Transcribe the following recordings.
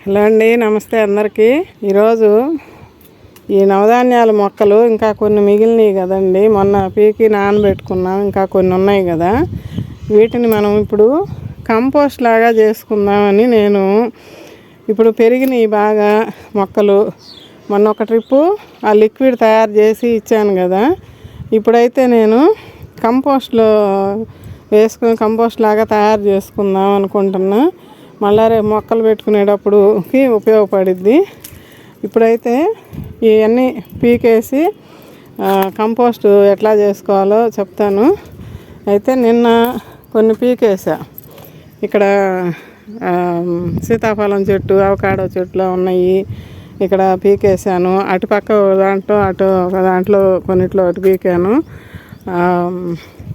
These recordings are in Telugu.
హలో అండి, నమస్తే అందరికీ. ఈరోజు ఈ నవధాన్యాల మొక్కలు ఇంకా కొన్ని మిగిలినవి కదండి, మొన్న పీకి నానబెట్టుకున్నాం, ఇంకా కొన్ని ఉన్నాయి కదా, వీటిని మనం ఇప్పుడు కంపోస్ట్ లాగా చేసుకుందామని నేను ఇప్పుడు పెరిగినవి బాగా మొక్కలు మొన్న ఒక ట్రిప్పు ఆ లిక్విడ్ తయారు చేసి ఇచ్చాను కదా, ఇప్పుడైతే నేను కంపోస్ట్లో వేసుకుని కంపోస్ట్ లాగా తయారు చేసుకుందాం అనుకుంటున్నా. మళ్ళీ రేపు మొక్కలు పెట్టుకునేటప్పుడుకి ఉపయోగపడుద్ది. ఇప్పుడైతే ఇవన్నీ పీకేసి కంపోస్ట్ ఎట్లా చేసుకోవాలో చెప్తాను. అయితే నిన్న కొన్ని పీకేసా. ఇక్కడ సీతాఫలం చెట్టు, అవకాడో చెట్లు ఉన్నాయి, ఇక్కడ పీకేసాను. అటుపక్క దాంట్లో కొన్నిట్లో అటు పీకాను.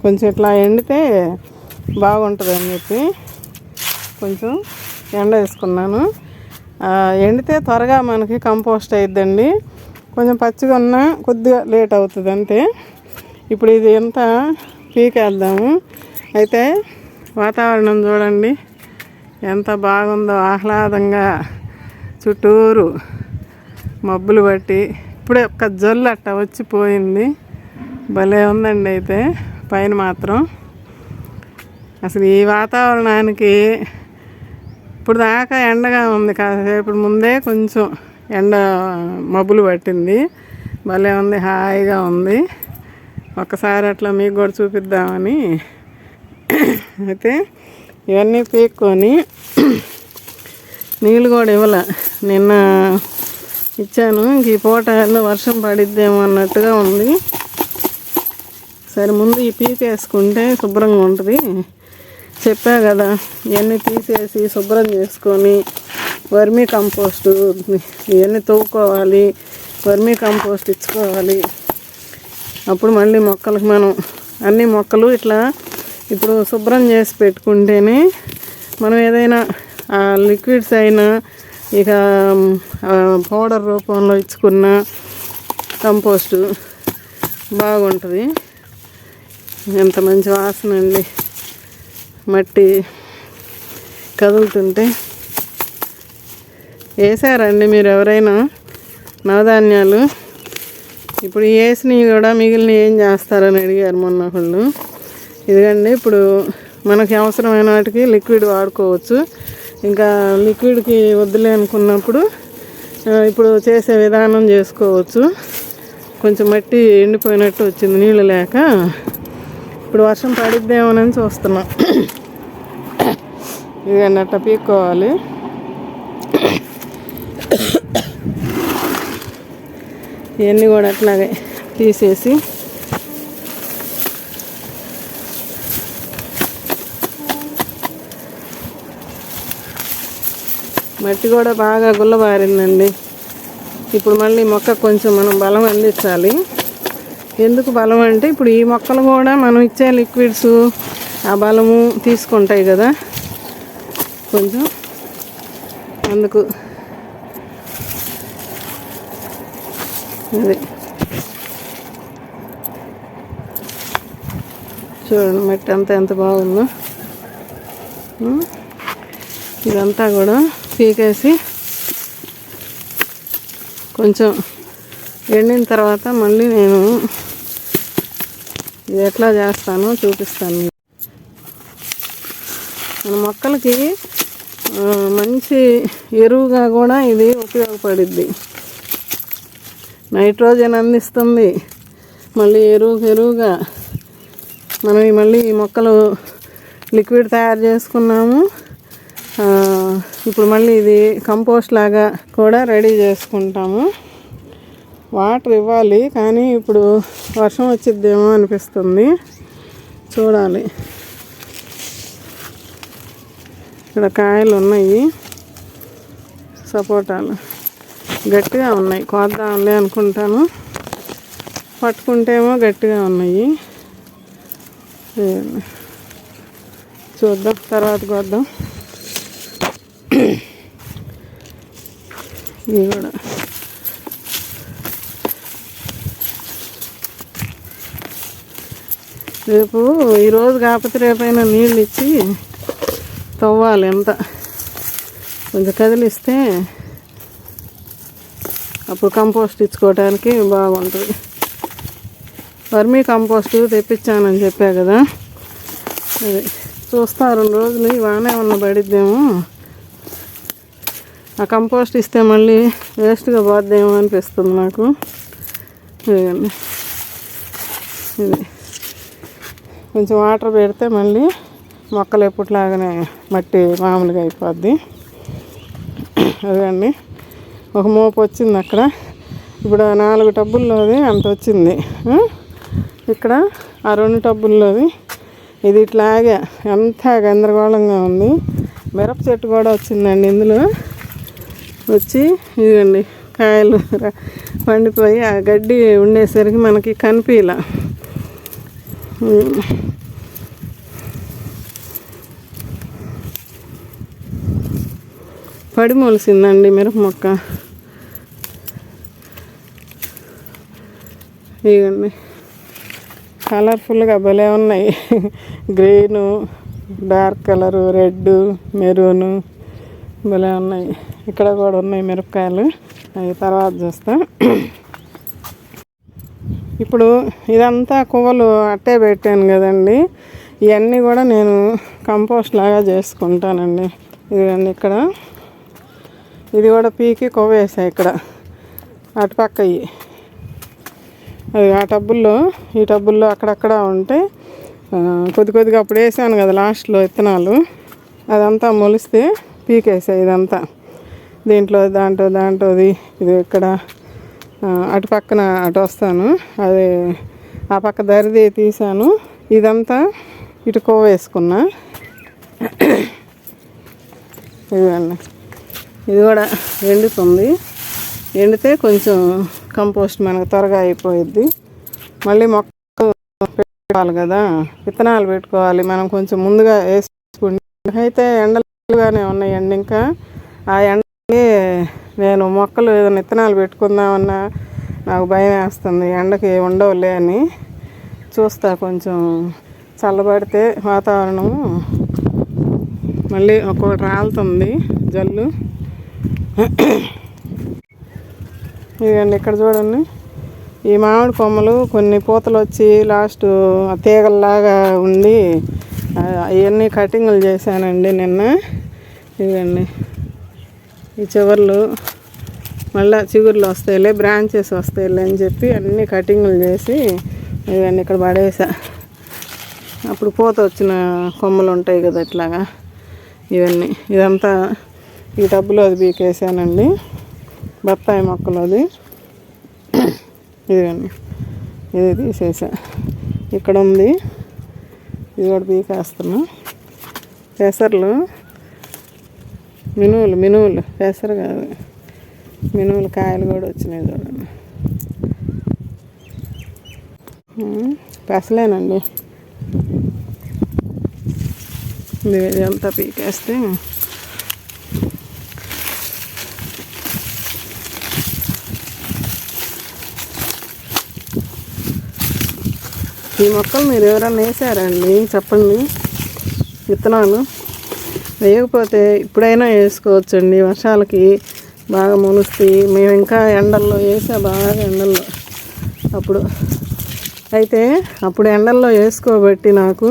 కొంచెం ఇట్లా ఎండితే బాగుంటుంది అని చెప్పి కొంచెం ఎండ వేసుకున్నాను. ఎండితే త్వరగా మనకి కంపోస్ట్ అయిద్దండి. కొంచెం పచ్చిగా ఉన్నా కొద్దిగా లేట్ అవుతుంది అంతే. ఇప్పుడు ఇది ఎంత పీకేద్దాము. అయితే వాతావరణం చూడండి ఎంత బాగుందో, ఆహ్లాదంగా చుట్టూరు మబ్బులు పట్టి ఇప్పుడే ఒక్క జల్లు అట్ట వచ్చిపోయింది. భలే ఉందండి. అయితే పైన మాత్రం అసలు ఈ వాతావరణానికి ఇప్పుడు దాకా ఎండగా ఉంది, కాసేపు ముందే కొంచెం ఎండ మబ్బులు పట్టింది. భలే ఉంది, హాయిగా ఉంది. ఒక్కసారి అట్లా మీకు కూడా చూపిద్దామని అయితే ఇవన్నీ పీక్కొని నీళ్ళు కూడా ఇవ్వాల. నిన్న ఇచ్చాను, ఇంక ఈ పూట వర్షం పడిద్దేమో అన్నట్టుగా ఉంది. సరే ముందు ఈ పీకేసుకుంటే శుభ్రంగా ఉంటుంది. చెప్పా కదా, ఇవన్నీ తీసేసి శుభ్రం చేసుకొని వర్మీ కంపోస్టు ఇవన్నీ తవ్వుకోవాలి, వర్మీ కంపోస్ట్ ఇచ్చుకోవాలి. అప్పుడు మళ్ళీ మొక్కలకు మనం అన్ని మొక్కలు ఇట్లా ఇప్పుడు శుభ్రం చేసి పెట్టుకుంటేనే మనం ఏదైనా లిక్విడ్స్ అయినా ఇక పౌడర్ రూపంలో ఇచ్చుకున్న కంపోస్టు బాగుంటుంది. ఎంత మంచి వాసన అండి, మట్టి కదులుతుంటే. వేసారండి మీరు ఎవరైనా నవధాన్యాలు? ఇప్పుడు వేసినవి కూడా మిగిలినవి ఏం చేస్తారని అడిగారు మొన్న ఒకళ్ళు. ఇదిగండి, ఇప్పుడు మనకి అవసరమైన వాటికి లిక్విడ్ వాడుకోవచ్చు. ఇంకా లిక్విడ్కి వద్దులే అనుకున్నప్పుడు ఇప్పుడు చేసే విధానం చేసుకోవచ్చు. కొంచెం మట్టి ఎండిపోయినట్టు వచ్చింది నీళ్ళు లేక. ఇప్పుడు వర్షం పడిద్దేమోనని చూస్తున్నాం. ఇదిగండి అట్లా పీక్కోవాలి. ఇవన్నీ కూడా అట్లాగే తీసేసి మట్టి కూడా బాగా గుల్లబారిందండి. ఇప్పుడు మళ్ళీ మొక్క కొంచెం మనం బలం అందించాలి. ఎందుకు బలం అంటే ఇప్పుడు ఈ మొక్కలు కూడా మనం ఇచ్చే లిక్విడ్స్ ఆ బలము తీసుకుంటాయి కదా, కొంచెం అందుకు అది చూడండి మట్టి అంతా ఎంత బాగుందో. ఇదంతా కూడా పీకేసి కొంచెం ఎండిన తర్వాత మళ్ళీ నేను ఇది ఎట్లా చేస్తానో చూపిస్తాను. మన మొక్కలకి మంచి ఎరువుగా కూడా ఇది ఉపయోగపడుద్ది. నైట్రోజన్ అందిస్తుంది. మళ్ళీ ఎరువుగా మనం మళ్ళీ ఈ మొక్కలు లిక్విడ్ తయారు చేసుకున్నాము. ఇప్పుడు మళ్ళీ ఇది కంపోస్ట్ లాగా కూడా రెడీ చేసుకుంటాము. వాటర్ ఇవ్వాలి, కానీ ఇప్పుడు వర్షం వచ్చిద్దేమో అనిపిస్తుంది, చూడాలి. ఇక్కడ కాయలు ఉన్నాయి, సపోటాలు గట్టిగా ఉన్నాయి. కోద్దాంలే అనుకుంటాను, పట్టుకుంటేమో గట్టిగా ఉన్నాయి. చూద్దాం, తర్వాత కోద్దాం. ఇవి కూడా రేపు ఈరోజు కాకపోతే రేపైనా నీళ్ళు ఇచ్చి తవ్వాలి. ఎంత కొంచెం కదిలిస్తే అప్పుడు కంపోస్ట్ ఇచ్చుకోవడానికి బాగుంటుంది. వర్మీ కంపోస్ట్ తెప్పించానని చెప్పా కదా, అది చూస్తా 2 రోజులు వానే ఉన్న పడిద్దేమో. ఆ కంపోస్ట్ ఇస్తే మళ్ళీ వేస్ట్గా పోద్దేమో అనిపిస్తుంది నాకు. ఇది కొంచెం వాటర్ పెడితే మళ్ళీ మొక్కలు ఎప్పటిలాగానే మట్టి మామూలుగా అయిపోద్ది. అదండి, ఒక మోపు వచ్చింది అక్కడ. ఇప్పుడు 4 టబ్బుల్లోది అంత వచ్చింది. ఇక్కడ ఆ 2 టబ్బుల్లోది ఇది ఇట్లాగే అంతా గందరగోళంగా ఉంది. మిరప చెట్టు కూడా వచ్చిందండి ఇందులో. వచ్చి ఇదిగండి కాయలు పండిపోయి ఆ గడ్డి ఉండేసరికి మనకి కనిపించలా. పడి మొలిసిందండి మిరప మొక్క. ఇవ్వండి కలర్ఫుల్గా భలే ఉన్నాయి. Green, dark colour, red, maroon భలే ఉన్నాయి. ఇక్కడ కూడా ఉన్నాయి మిరపకాయలు, అవి తర్వాత చూస్తా. ఇప్పుడు ఇదంతా కొవ్వలు అట్టే పెట్టాను కదండి, ఇవన్నీ కూడా నేను కంపోస్ట్ లాగా చేసుకుంటానండి. ఇదిగండి ఇక్కడ ఇది కూడా పీకి కొవ్వ వేసాయి ఇక్కడ అటుపక్క. అది ఆ టబ్బుల్లో ఈ టబ్బుల్లో అక్కడక్కడ ఉంటే కొద్దిగా అప్పుడు వేసాను కదా లాస్ట్లో విత్తనాలు, అదంతా మొలిస్తే పీకేసాయి ఇదంతా. దీంట్లో దాంట్లోది ఇది ఇక్కడ అటు పక్కన అటు వస్తాను, అది ఆ పక్క దరిది తీసాను. ఇదంతా ఇటు కొవ్వ వేసుకున్నా. ఇదిగండి ఇది కూడా ఎండుతుంది. ఎండితే కొంచెం కంపోస్ట్ మనకు త్వరగా అయిపోయిద్ది. మళ్ళీ మొక్క పెట్టుకోవాలి కదా, విత్తనాలు పెట్టుకోవాలి మనం కొంచెం ముందుగా వేసుకుంటే. అయితే ఎండలుగానే ఉన్నాయండి, ఇంకా ఆ ఎండకి నేను మొక్కలు ఏదైనా విత్తనాలు పెట్టుకుందామన్నా నాకు భయం వేస్తుంది. ఎండకి ఉండవులే అని చూస్తా. కొంచెం చల్లబడితే వాతావరణం మళ్ళీ ఒక్కొక్కటి రాలుతుంది జల్లు. ఇదిగండి ఇక్కడ చూడండి, ఈ మామిడి కొమ్మలు కొన్ని పూతలు వచ్చి లాస్ట్ తీగల్లాగా ఉండి అవన్నీ కటింగ్లు చేశానండి నిన్న. ఇదిగండి ఈ చివర్లు మళ్ళీ చిగుర్లు వస్తాయిలే, బ్రాంచెస్ వస్తాయిలే అని చెప్పి అన్నీ కటింగ్లు చేసి ఇవన్నీ ఇక్కడ పడేసా. అప్పుడు పూత వచ్చిన కొమ్మలు ఉంటాయి కదా ఇట్లాగా, ఇవన్నీ ఇదంతా ఈ టబ్బులో అది పీకేసానండి. బత్తాయి మొక్కలు అది ఇదిగండి, ఇది తీసేసా. ఇక్కడ ఉంది, ఇది కూడా పీకేస్తున్నా. పెసర్లు, మినువులు పెసరు కాదు, మినువులు కాయలు కూడా వచ్చినాయి చూడండి. పెసలేనండి. ఇదంతా పీకేస్తే ఈ మొక్కలు మీరు ఎవరైనా వేసారండి చెప్పండి. విత్తనాలు వేయకపోతే ఇప్పుడైనా వేసుకోవచ్చండి, వర్షాలకి బాగా మొలుస్తాయి. మేము ఇంకా ఎండల్లో వేసా, బాగా ఎండల్లో అప్పుడు. అయితే అప్పుడు ఎండల్లో వేసుకోబట్టి నాకు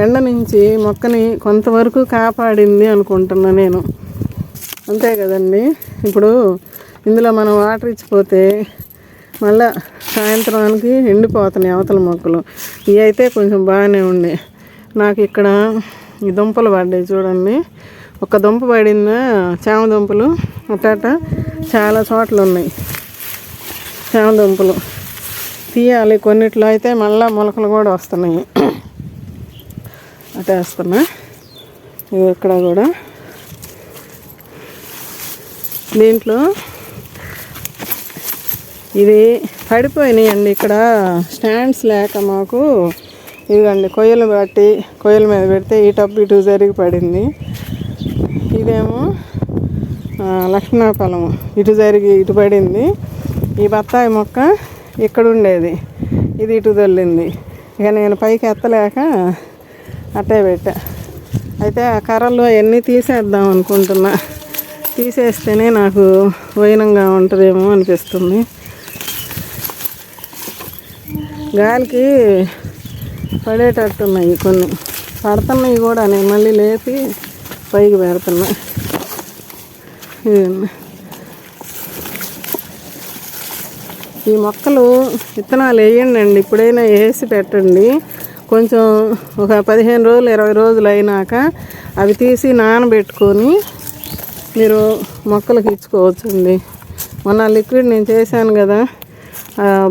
ఎండ నుంచి మొక్కని కొంతవరకు కాపాడింది అనుకుంటున్నా నేను. అంతే కదండి. ఇప్పుడు ఇందులో మనం వాటర్ ఇచ్చిపోతే మళ్ళీ సాయంత్రానికి ఎండిపోతున్నాయి అవతల మొక్కలు. ఇవి అయితే కొంచెం బాగానే ఉండే. నాకు ఇక్కడ ఈ దుంపలు పడ్డాయి చూడండి, ఒక దుంప పడిందా, చామ దుంపలు అట్ట చాలా చోట్ల ఉన్నాయి. చామ దుంపలు తీయాలి, కొన్నిట్లో అయితే మళ్ళీ మొలకలు కూడా వస్తున్నాయి. అట్ట వేస్తున్నా. ఇది ఇక్కడ కూడా దీంట్లో ఇది పడిపోయినాయి అండి. ఇక్కడ స్టాండ్స్ లేక మాకు ఇదిగండి కొయ్యలు బట్టి కొయ్యల మీద పెడితే ఈ టబ్బు ఇటు జరిగి పడింది. ఇదేమో లక్ష్మణఫలం ఇటు జరిగి ఇటు పడింది. ఈ బత్తాయి మొక్క ఇక్కడ ఉండేది, ఇది ఇటు దొల్లింది. ఇక నేను పైకి ఎత్తలేక అట్టే పెట్టా. అయితే ఆ కర్రలు అవన్నీ తీసేద్దాం అనుకుంటున్నా. తీసేస్తేనే నాకు వైనంగా ఉంటుందేమో అనిపిస్తుంది. గాలికి పడేటట్టున్నాయి, కొన్ని పడుతున్నాయి కూడా. నేను మళ్ళీ లేపి పైకి పెడుతున్నా. ఈ మొక్కలు విత్తనాలు వేయండి, ఇప్పుడైనా వేసి పెట్టండి. కొంచెం ఒక 15 రోజులు 20 రోజులు అయినాక అవి తీసి నానబెట్టుకొని మీరు మొక్కలకు ఇచ్చుకోవచ్చండి. మొన్న లిక్విడ్ నేను చేశాను కదా,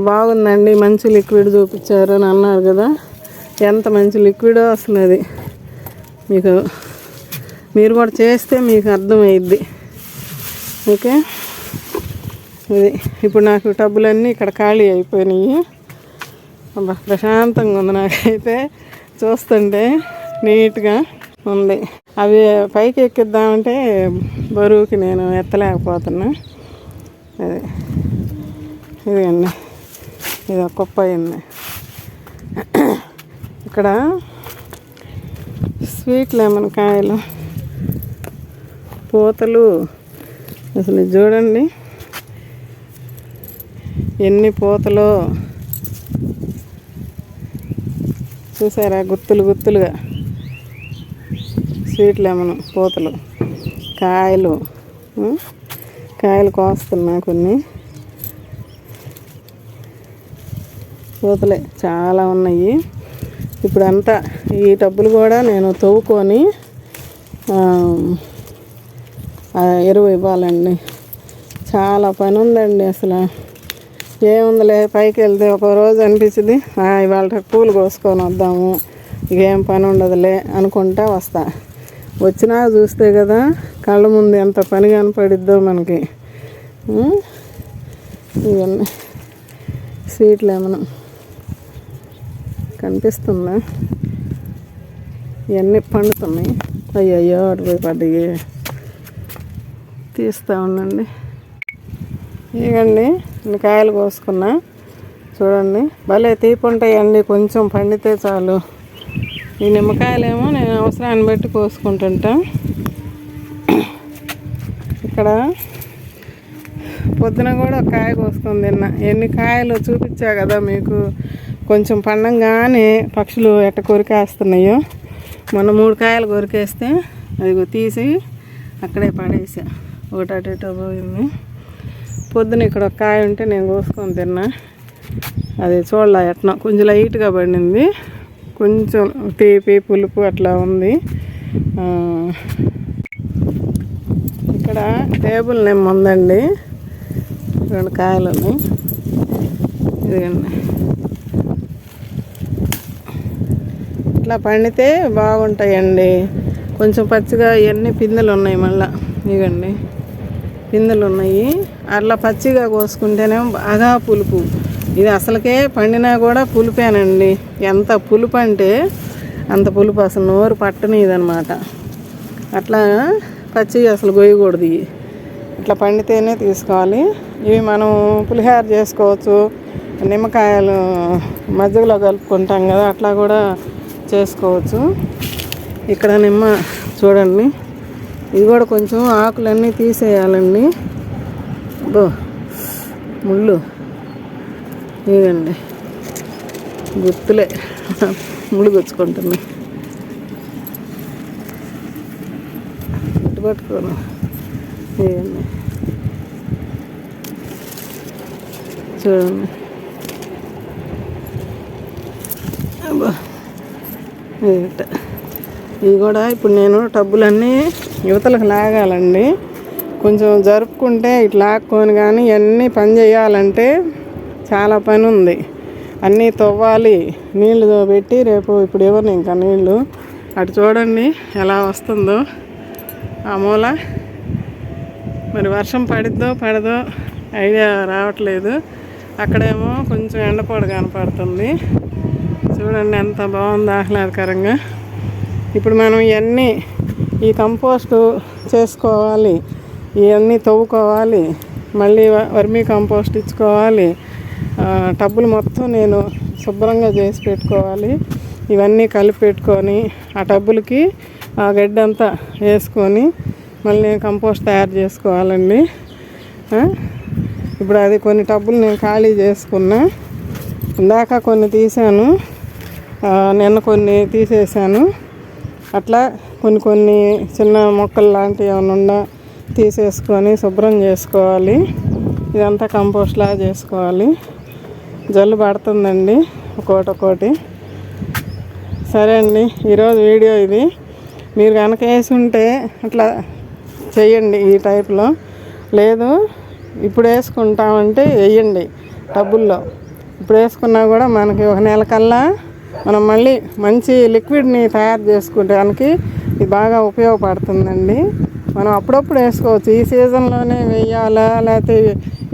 బాగుందండి, మంచి లిక్విడ్ చూపించారు అని అన్నారు కదా. ఎంత మంచి లిక్విడో అసలు అది. మీకు మీరు కూడా చేస్తే మీకు అర్థమయ్యిద్ది. ఓకే, ఇది ఇప్పుడు నాకు టబ్బులన్నీ ఇక్కడ ఖాళీ అయిపోయినాయి. అబ్బా ప్రశాంతంగా ఉంది నాకైతే, చూస్తుంటే నీట్గా ఉంది. అవి పైకి ఎక్కిద్దామంటే బరువుకి నేను ఎత్తలేకపోతున్నా. అది ఇదిగండి, ఇది ఒక కుప్ప అయింది. ఇక్కడ స్వీట్ లెమన్ కాయలు, పూతలు, అసలు చూడండి ఎన్ని పూతలో, చూసారా, గుత్తులు గుత్తులుగా స్వీట్ లెమన్ పూతలు. కాయలు కోస్తున్నా, కొన్ని పూతలే చాలా ఉన్నాయి. ఇప్పుడంతా ఈ టబ్బులు కూడా నేను తవ్వుకొని ఎరువు ఇవ్వాలండి. చాలా పని ఉందండి. అసలు ఏముందిలే, పైకి వెళ్తే ఒక రోజు అనిపించింది ఇవాళ పూలు కోసుకొని వద్దాము, ఇకేం పని ఉండదులే అనుకుంటా వస్తా. వచ్చినా చూస్తే కదా కళ్ళ ముందు ఎంత పని కనపడిద్దో మనకి. ఇవన్నీ స్వీట్ లెమన్ కనిపిస్తుందా, ఇవన్నీ పండుతున్నాయి. అయ్యయ్యో అటుపోయి పడ్డాయి, తీస్తూ ఉండండి. ఇవ్వండి ఇన్ని కాయలు కోసుకున్నా, చూడండి భలే తీపి ఉంటాయండి, కొంచెం పండితే చాలు. ఈ నిమ్మకాయలేమో నేను అవసరాన్ని బట్టి కోసుకుంటుంటా. ఇక్కడ పొద్దున కూడా ఒక కాయ కోసుకొని తిన్నా. ఎన్ని కాయలు చూపించా కదా మీకు. కొంచెం పండంగానే పక్షులు ఎట్ట కొరికేస్తున్నాయో. మొన్న 3 కాయలు కొరికేస్తే అది తీసి అక్కడే పడేసా, ఒకటి అటు ఇటు పోయింది. పొద్దున ఇక్కడ ఒక కాయ ఉంటే నేను కోసుకొని తిన్నా. అది చూడలే, ఎట్లా కొంచెం లైట్గా పడింది, కొంచెం తీపి పులుపు అట్లా ఉంది. ఇక్కడ టేబుల్ నిమ్మ ఉందండి, 2 కాయలు ఉన్నాయి. ఇదిగండి, ఇట్లా పండితే బాగుంటాయండి. కొంచెం పచ్చిగా ఇవన్నీ పిందెలు ఉన్నాయి. మళ్ళీ ఇవ్వండి పిందెలు ఉన్నాయి. అట్లా పచ్చిగా కోసుకుంటేనే బాగా పులుపు. ఇది అసలుకే పండినా కూడా పులుపేనండి. ఎంత పులుపు అంటే అంత పులుపు, అసలు నోరు పట్టని ఇదనమాట. అట్లా పచ్చిగా అసలు గొయ్యకూడదు. ఇట్లా పండితేనే తీసుకోవాలి. ఇవి మనం పులిహోర చేసుకోవచ్చు, నిమ్మకాయలు మజ్జిగలో కలుపుకుంటాం కదా, అట్లా కూడా చేసుకోవచ్చు. ఇక్కడ నిమ్మ చూడండి, ఇది కూడా కొంచెం ఆకులన్నీ తీసేయాలండి. ముళ్ళు ఇదండి, గుర్తులే ముళ్ళు గుచ్చుకుంటున్నాయి. పట్టుకోను ఇదండి, చూడండి. ఇవి కూడా ఇప్పుడు నేను టబ్బులన్నీ యువతలకు లాగాలండి. కొంచెం జరుపుకుంటే ఇట్లా లాక్కొని, కానీ ఇవన్నీ పని చేయాలంటే చాలా పని ఉంది. అన్నీ తవ్వాలి, నీళ్ళు పెట్టి రేపు ఇప్పుడు ఇవ్వను ఇంకా నీళ్ళు. అటు చూడండి ఎలా వస్తుందో ఆ మూల. మరి వర్షం పడిద్దో పడదో ఐడియా రావట్లేదు. అక్కడేమో కొంచెం ఎండపొడ కనపడుతుంది. చూడండి ఎంత బాగుంది, ఆహ్లాదకరంగా. ఇప్పుడు మనం ఇవన్నీ ఈ కంపోస్టు చేసుకోవాలి, ఇవన్నీ తవ్వుకోవాలి, మళ్ళీ వర్మీ కంపోస్ట్ ఇచ్చుకోవాలి. టబ్బులు మొత్తం నేను శుభ్రంగా చేసి పెట్టుకోవాలి. ఇవన్నీ కలిపి పెట్టుకొని ఆ టబ్బులకి ఆ గడ్డి అంతా వేసుకొని మళ్ళీ కంపోస్ట్ తయారు చేసుకోవాలండి. ఇప్పుడు అది కొన్ని టబ్బులు నేను ఖాళీ చేసుకున్నా. ఇందాక కొన్ని తీసాను, నిన్న కొన్ని తీసేసాను. అట్లా కొన్ని చిన్న మొక్కలు లాంటివి ఏమైనా తీసేసుకొని శుభ్రం చేసుకోవాలి. ఇదంతా కంపోస్ట్ లాగా చేసుకోవాలి. జల్లు పడుతుందండి ఒక్కోటి. సరే అండి, ఈరోజు వీడియో ఇది. మీరు కనుక వేసి ఉంటే అట్లా చెయ్యండి ఈ టైప్లో. లేదు ఇప్పుడు వేసుకుంటామంటే వేయండి టబ్బుల్లో. ఇప్పుడు వేసుకున్నా కూడా మనకి ఒక నెల కల్లా మనం మళ్ళీ మంచి లిక్విడ్ని తయారు చేసుకోవడానికి ఇది బాగా ఉపయోగపడుతుందండి. మనం అప్పుడప్పుడు వేసుకోవచ్చు. ఈ సీజన్లోనే వేయాలా లేకపోతే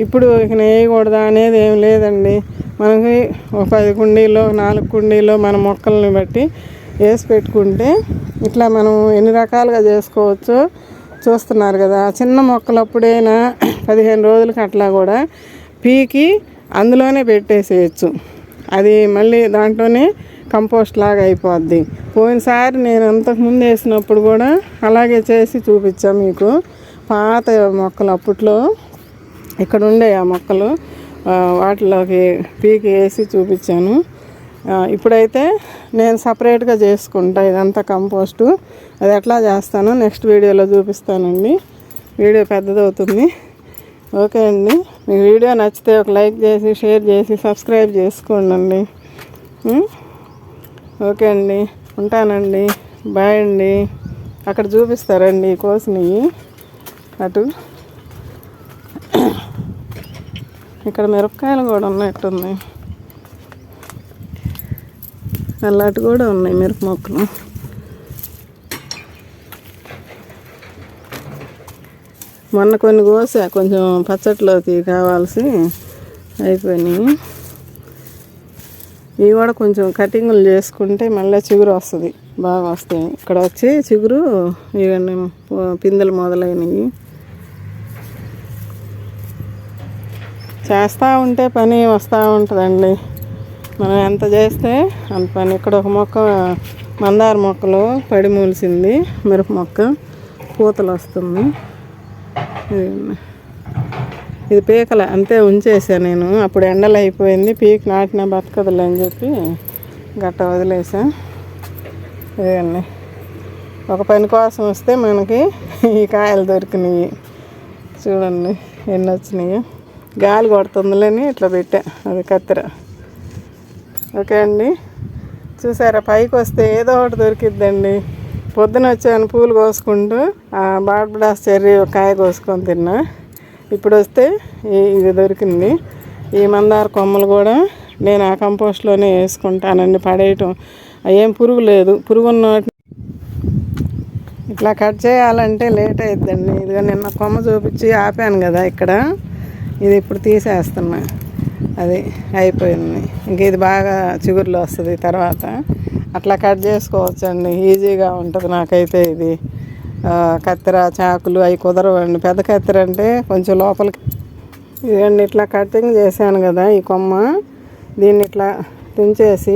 ఇప్పుడు ఇక వేయకూడదా అనేది ఏం లేదండి. మనకి ఒక 10 కుండీలో 4 కుండీలో మన మొక్కల్ని బట్టి వేసి పెట్టుకుంటే ఇట్లా మనం ఎన్ని రకాలుగా చేసుకోవచ్చో చూస్తున్నారు కదా. చిన్న మొక్కలు అప్పుడైనా 15 రోజులకి అట్లా కూడా పీకి అందులోనే పెట్టేసేయచ్చు. అది మళ్ళీ దాంట్లోనే కంపోస్ట్ లాగా అయిపోద్ది. పోయినసారి నేను అంతకుముందు వేసినప్పుడు కూడా అలాగే చేసి చూపించాను మీకు. పాత మొక్కలు అప్పట్లో ఇక్కడ ఉండే ఆ మొక్కలు వాటిలోకి పీకి వేసి చూపించాను. ఇప్పుడైతే నేను సపరేట్గా చేసుకుంటా ఇదంతా కంపోస్టు. అది ఎట్లా చేస్తానో నెక్స్ట్ వీడియోలో చూపిస్తానండి. వీడియో పెద్దదవుతుంది. ఓకే అండి, మీ వీడియో నచ్చితే ఒక లైక్ చేసి షేర్ చేసి సబ్స్క్రైబ్ చేసుకోండి. ఓకే అండి, ఉంటానండి. బాయ్ అండి. అక్కడ చూపిస్తారండి కోసినవి. అటు ఇక్కడ మిరపకాయలు కూడా ఉన్నట్టున్నాయి. అలాంటి కూడా ఉన్నాయి మిరప మొక్కలు. మొన్న కొన్ని కోసా, కొంచెం పచ్చట్లోకి కావాల్సి అయిపోయినాయి. ఇవి కూడా కొంచెం కటింగులు చేసుకుంటే మళ్ళీ చిగురు వస్తుంది, బాగా వస్తాయి. ఇక్కడ వచ్చి చిగురు ఇవన్నీ పిందెలు మొదలైనవి. చేస్తూ ఉంటే పని వస్తూ ఉంటుందండి. మనం ఎంత చేస్తే అంత పని. ఇక్కడ ఒక మొక్క మందార మొక్కలో పడి మూలిసింది, మిరప మొక్క పూతలు వస్తుంది. ఇది పీకల అంతే ఉంచేసా నేను. అప్పుడు ఎండలు అయిపోయింది, పీక్ నాటినా బతకదులే అని చెప్పి గట్ట వదిలేసా. ఇదండి, ఒక పని కోసం వస్తే మనకి ఈ కాయలు దొరికినాయి. చూడండి ఎన్ని వచ్చినాయి. గాలి కొడుతుందిలేని ఇట్లా పెట్టా, అది కత్తెర. ఓకే అండి, చూసారా పైకి వస్తే ఏదో ఒకటి దొరికిద్దండి. పొద్దున వచ్చాను పూలు కోసుకుంటూ బార్బడాస్ చెర్రీ ఒక కాయ కోసుకొని తిన్నా. ఇప్పుడు వస్తే ఇది దొరికింది. ఈ మందార కొమ్మలు కూడా నేను ఆ కంపోస్ట్లోనే వేసుకుంటానండి. పడేయటం ఏం పురుగు లేదు. పురుగు ఉన్న ఇట్లా కట్ చేయాలంటే లేట్ అవుతుందండి. ఇదిగా నిన్న కొమ్మ చూపించి ఆపాను కదా ఇక్కడ, ఇది ఇప్పుడు తీసేస్తున్నా. అది అయిపోయింది. ఇంక ఇది బాగా చిగురులో వస్తుంది తర్వాత. అట్లా కట్ చేసుకోవచ్చండి, ఈజీగా ఉంటుంది. నాకైతే ఇది కత్తెర చాకులు అవి కుదరవండి. పెద్ద కత్తెర అంటే కొంచెం లోపలికి. ఇదండి ఇట్లా కటింగ్ చేశాను కదా ఈ కొమ్మ, దీన్ని ఇట్లా తుంచేసి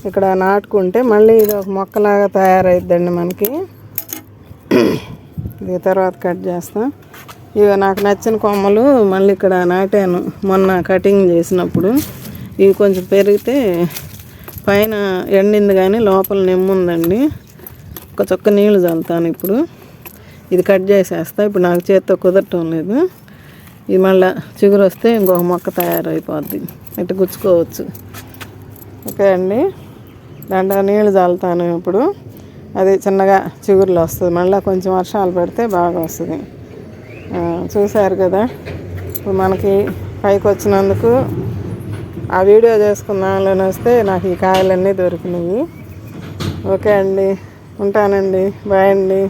ఇక్కడ నాటుకుంటే మళ్ళీ ఇది ఒక మొక్కలాగా తయారైద్దండి మనకి. ఇది తర్వాత కట్ చేస్తా. ఇవి నాకు నచ్చిన కొమ్మలు మళ్ళీ ఇక్కడ నాటాను మొన్న కటింగ్ చేసినప్పుడు. ఇవి కొంచెం పెరిగితే పైన ఎండింది కానీ లోపల నెమ్ముందండి. ఒక చుక్క నీళ్ళు చల్లుతాను ఇప్పుడు. ఇది కట్ చేసేస్తా. ఇప్పుడు నాకు చేత్తో కుదరటం లేదు. ఇది మళ్ళీ చిగురు వస్తే ఇంకొక మొక్క తయారైపోద్ది, ఇట్లా గుచ్చుకోవచ్చు. ఓకే అండి, దాంట్లో నీళ్ళు చల్లుతాను ఇప్పుడు. అది చిన్నగా చిగురులో వస్తుంది. మళ్ళీ కొంచెం వర్షాలు పడితే బాగా వస్తుంది. చూశారు కదా, ఇప్పుడు మనకి పైకి వచ్చినందుకు ఆ వీడియో చేసుకున్నాలోనే వస్తే నాకు ఈ కాయలన్నీ దొరికినాయి. ఓకే అండి, ఉంటానండి. బాయ్ అండి.